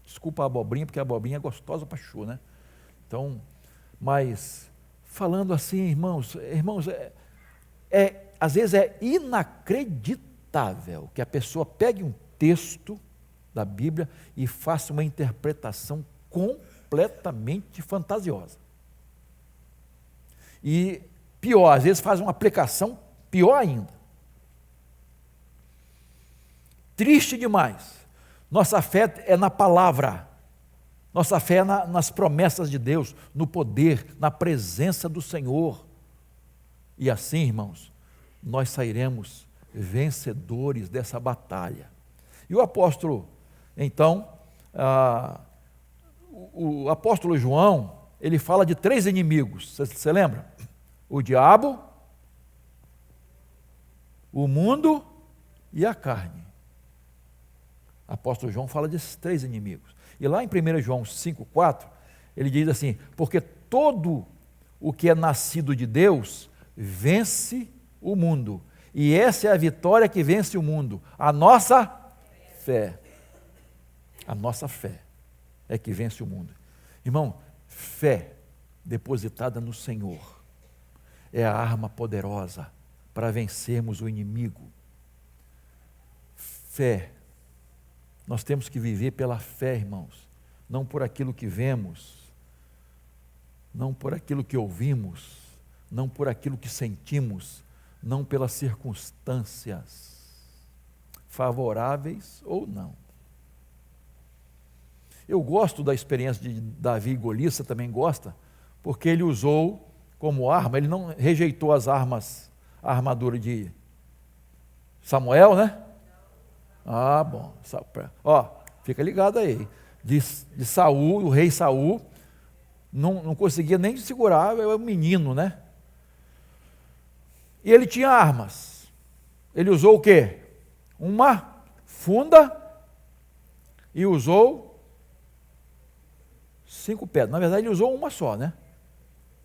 S1: Desculpa a abobrinha, porque a abobrinha é gostosa para chu, né? Então, mas falando assim, irmãos, às vezes é inacreditável que a pessoa pegue um texto da Bíblia e faça uma interpretação completamente fantasiosa. E pior, às vezes faz uma aplicação pior ainda. Triste demais. Nossa fé é na palavra. Nossa fé é nas promessas de Deus, no poder, na presença do Senhor. E assim, irmãos, nós sairemos vencedores dessa batalha. E o apóstolo, então, o apóstolo João, ele fala de 3 inimigos, você lembra? O diabo, o mundo e a carne. O apóstolo João fala desses 3 inimigos. E lá em 1 João 5,4, ele diz assim, porque todo o que é nascido de Deus vence o mundo. E essa é a vitória que vence o mundo, a nossa fé. A nossa fé é que vence o mundo. Irmão, fé depositada no Senhor é a arma poderosa para vencermos o inimigo. Fé. Nós temos que viver pela fé, irmãos, não por aquilo que vemos, não por aquilo que ouvimos, não por aquilo que sentimos, não pelas circunstâncias, favoráveis ou não. Eu gosto da experiência de Davi e Golias, você também gosta, porque ele usou como arma, ele não rejeitou as armas, a armadura de Samuel, né? Ah, bom. Ó, fica ligado aí. de Saul, o rei Saul, não conseguia nem segurar, é um menino, né? E ele tinha armas. Ele usou o quê? Uma funda e usou 5 pedras. Na verdade, ele usou uma só, né?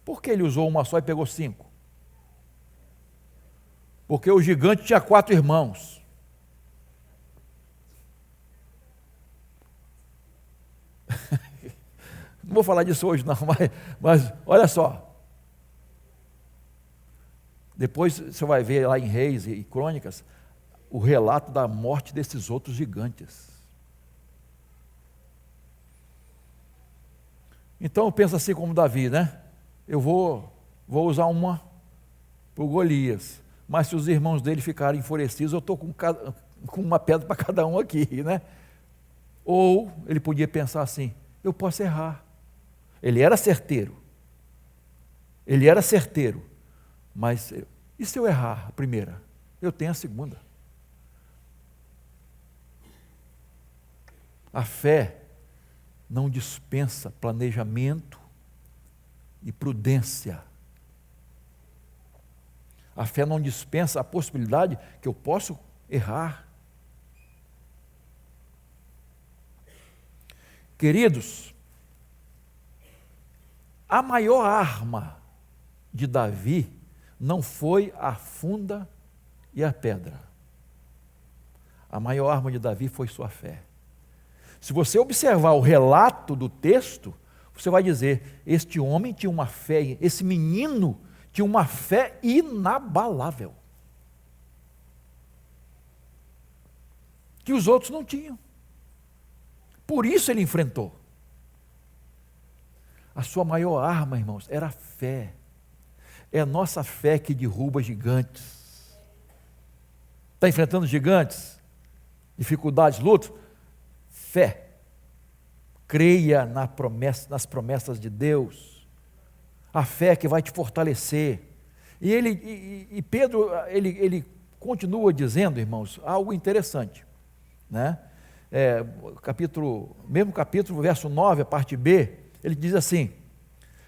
S1: Por que ele usou uma só e pegou 5? Porque o gigante tinha 4 irmãos. Não vou falar disso hoje não, mas olha só. Depois você vai ver lá em Reis e Crônicas o relato da morte desses outros gigantes. Então eu penso assim como Davi, né? Eu vou usar uma para o Golias, mas se os irmãos dele ficarem enfurecidos, eu estou com uma pedra para cada um aqui, né? Ou ele podia pensar assim, eu posso errar. Ele era certeiro, mas e se eu errar a primeira? Eu tenho a segunda. A fé não dispensa planejamento e prudência. A fé não dispensa a possibilidade que eu posso errar. Queridos, a maior arma de Davi não foi a funda e a pedra. A maior arma de Davi foi sua fé. Se você observar o relato do texto, você vai dizer, este homem tinha uma fé, esse menino tinha uma fé inabalável, que os outros não tinham. Por isso ele enfrentou. A sua maior arma, irmãos, era a fé. É a nossa fé que derruba gigantes. Está enfrentando gigantes? Dificuldades, lutas? Fé. Creia nas promessas de Deus. A fé que vai te fortalecer. E Pedro, ele continua dizendo, irmãos, algo interessante, né? Mesmo capítulo, verso 9, a parte B, ele diz assim,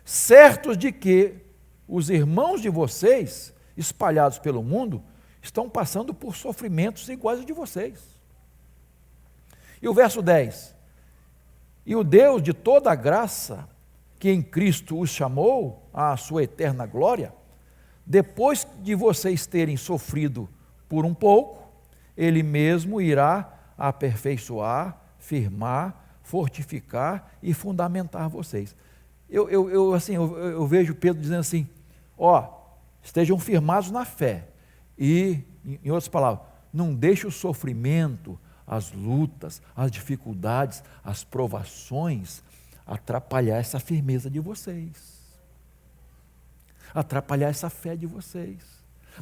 S1: certos de que os irmãos de vocês, espalhados pelo mundo, estão passando por sofrimentos iguais aos de vocês. E o verso 10, e o Deus de toda a graça, que em Cristo os chamou à sua eterna glória, depois de vocês terem sofrido por um pouco, Ele mesmo irá aperfeiçoar, firmar, fortificar e fundamentar vocês. Eu vejo Pedro dizendo assim, estejam firmados na fé. E, em outras palavras, não deixe o sofrimento, as lutas, as dificuldades, as provações atrapalhar essa firmeza de vocês. Atrapalhar essa fé de vocês.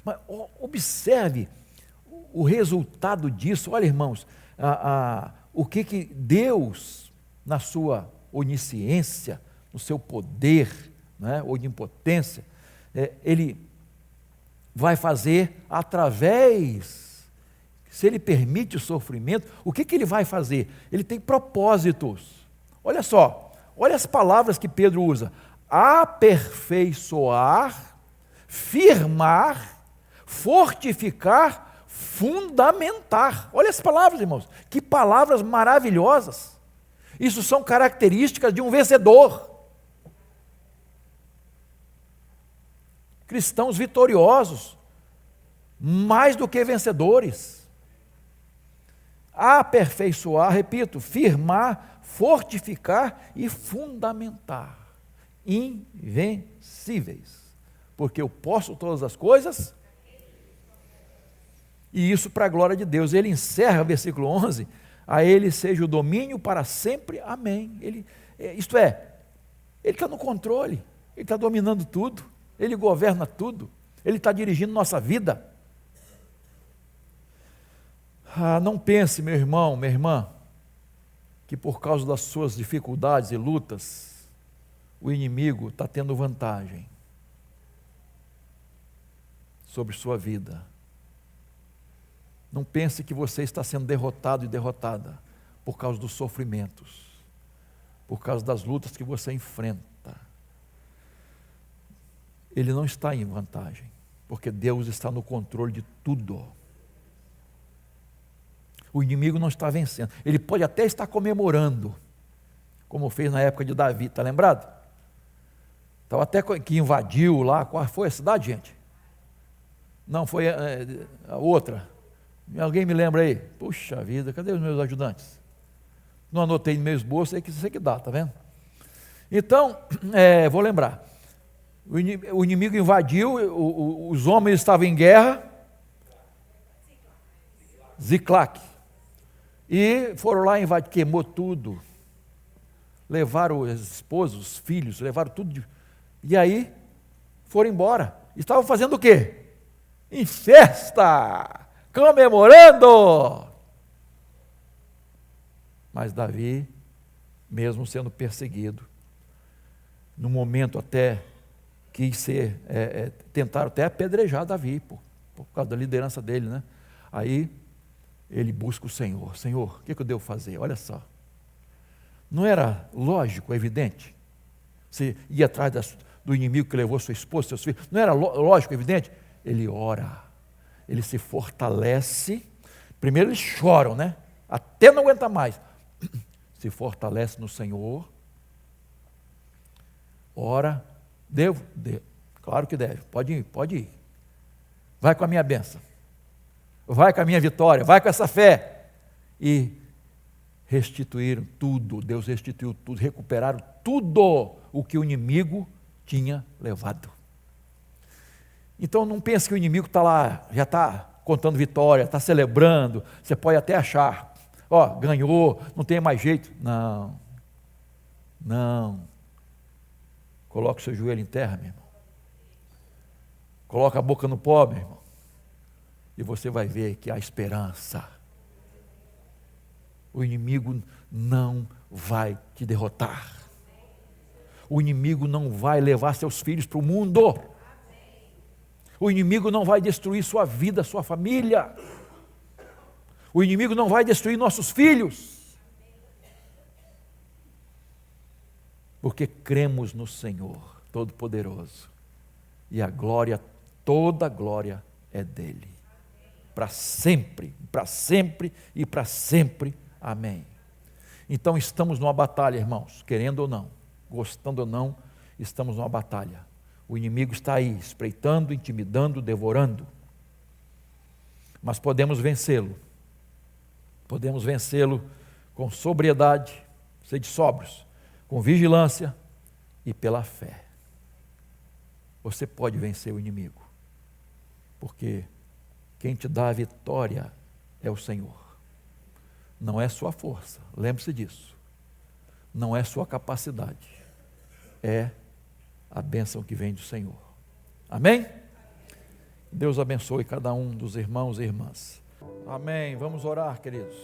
S1: Mas observe o resultado disso. Olha, irmãos, o que Deus, na sua onisciência, no seu poder, né, onipotência, Ele vai fazer através, se Ele permite o sofrimento, o que Ele vai fazer? Ele tem propósitos. Olha só, olha as palavras que Pedro usa: aperfeiçoar, firmar, fortificar, fundamentar. Olha as palavras, irmãos, que palavras maravilhosas. Isso são características de um vencedor. Cristãos vitoriosos, mais do que vencedores. Aperfeiçoar, repito, firmar, fortificar e fundamentar. Invencíveis. Porque eu posso todas as coisas. E isso para a glória de Deus. Ele encerra, versículo 11, a Ele seja o domínio para sempre, amém. Ele está no controle, Ele está dominando tudo, Ele governa tudo, Ele está dirigindo nossa vida. Não pense, meu irmão, minha irmã, que por causa das suas dificuldades e lutas, o inimigo está tendo vantagem sobre sua vida. Não pense que você está sendo derrotado e derrotada por causa dos sofrimentos. por causa das lutas que você enfrenta. Ele não está em vantagem, porque Deus está no controle de tudo. O inimigo não está vencendo. Ele pode até estar comemorando, como fez na época de Davi, está lembrado? Estava até que invadiu lá. Qual foi a cidade, gente? Não, foi a outra. Alguém me lembra aí? Puxa vida, cadê os meus ajudantes? Não anotei no meu esboço, é que isso que dá, tá vendo? Então, vou lembrar. O inimigo invadiu, os homens estavam em guerra. Ziclac. E foram lá invadir, queimou tudo. Levaram as esposas, os filhos, levaram tudo. E aí, foram embora. Estavam fazendo o quê? Em festa, comemorando. Mas Davi, mesmo sendo perseguido, no momento até quis ser, tentaram até apedrejar Davi, por causa da liderança dele, né? Aí ele busca o Senhor. Senhor, o que eu devo fazer? Olha só. Não era lógico, evidente? Você ia atrás do inimigo que levou sua esposa, seus filhos. Não era lógico, evidente? Ele ora, ele se fortalece. Primeiro eles choram, né? Até não aguenta mais. Se fortalece no Senhor. Ora. Devo? Claro que deve. Pode ir. Vai com a minha bênção. Vai com a minha vitória. Vai com essa fé. E restituíram tudo. Deus restituiu tudo. Recuperaram tudo o que o inimigo tinha levado. Então não pense que o inimigo está lá, já está contando vitória, está celebrando. Você pode até achar, ganhou, não tem mais jeito. Não. Coloque o seu joelho em terra, meu irmão. Coloque a boca no pó, meu irmão. E você vai ver que há esperança. O inimigo não vai te derrotar. O inimigo não vai levar seus filhos para o mundo. O inimigo não vai destruir sua vida, sua família. O inimigo não vai destruir nossos filhos. Porque cremos no Senhor Todo-Poderoso. E a glória, toda a glória é dele. Para sempre e para sempre. Amém. Então estamos numa batalha, irmãos, querendo ou não, gostando ou não, estamos numa batalha. O inimigo está aí, espreitando, intimidando, devorando. Mas podemos vencê-lo. Podemos vencê-lo com sobriedade, sede sóbrios, com vigilância e pela fé. Você pode vencer o inimigo, porque quem te dá a vitória é o Senhor. Não é sua força, lembre-se disso. Não é sua capacidade, é a bênção que vem do Senhor. Amém? Deus abençoe cada um dos irmãos e irmãs. Amém. Vamos orar, queridos.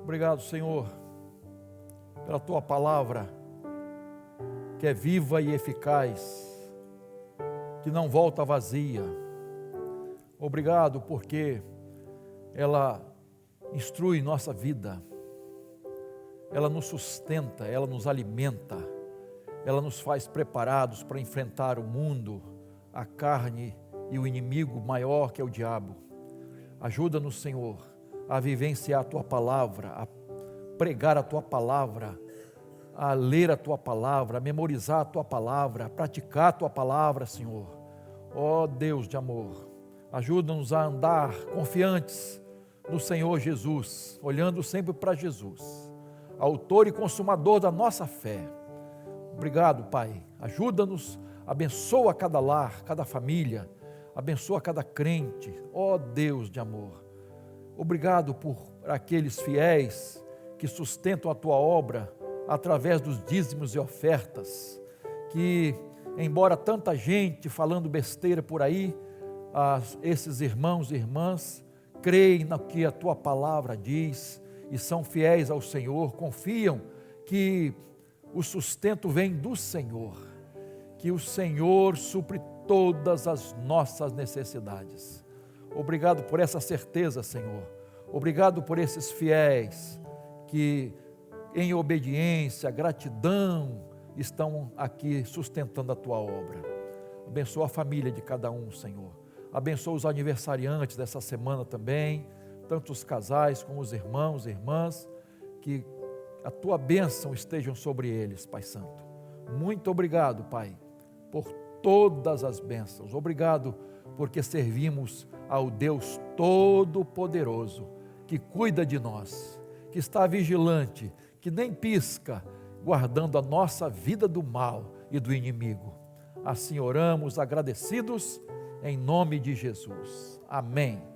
S1: Obrigado, Senhor, pela Tua palavra, que é viva e eficaz, que não volta vazia. Obrigado porque ela instrui nossa vida, ela nos sustenta, ela nos alimenta, ela nos faz preparados para enfrentar o mundo, a carne e o inimigo maior que é o diabo. Ajuda-nos, Senhor, a vivenciar a Tua palavra, a pregar a Tua palavra, a ler a Tua palavra, a memorizar a Tua palavra, a praticar a Tua palavra, Senhor. Ó Deus de amor, ajuda-nos a andar confiantes no Senhor Jesus, olhando sempre para Jesus, autor e consumador da nossa fé. Obrigado, Pai, ajuda-nos, abençoa cada lar, cada família, abençoa cada crente, ó Deus de amor. Obrigado por aqueles fiéis que sustentam a Tua obra através dos dízimos e ofertas, que embora tanta gente falando besteira por aí, esses irmãos e irmãs creem no que a Tua palavra diz e são fiéis ao Senhor, confiam que o sustento vem do Senhor, que o Senhor supre todas as nossas necessidades. Obrigado por essa certeza, Senhor. Obrigado por esses fiéis que, em obediência, gratidão, estão aqui sustentando a tua obra. Abençoa a família de cada um, Senhor. Abençoa os aniversariantes dessa semana também, tanto os casais como os irmãos e irmãs, que a tua bênção estejam sobre eles, Pai Santo. Muito obrigado, Pai, por todas as bênçãos. Obrigado porque servimos ao Deus Todo-Poderoso, que cuida de nós, que está vigilante, que nem pisca, guardando a nossa vida do mal e do inimigo. Assim oramos agradecidos em nome de Jesus. Amém.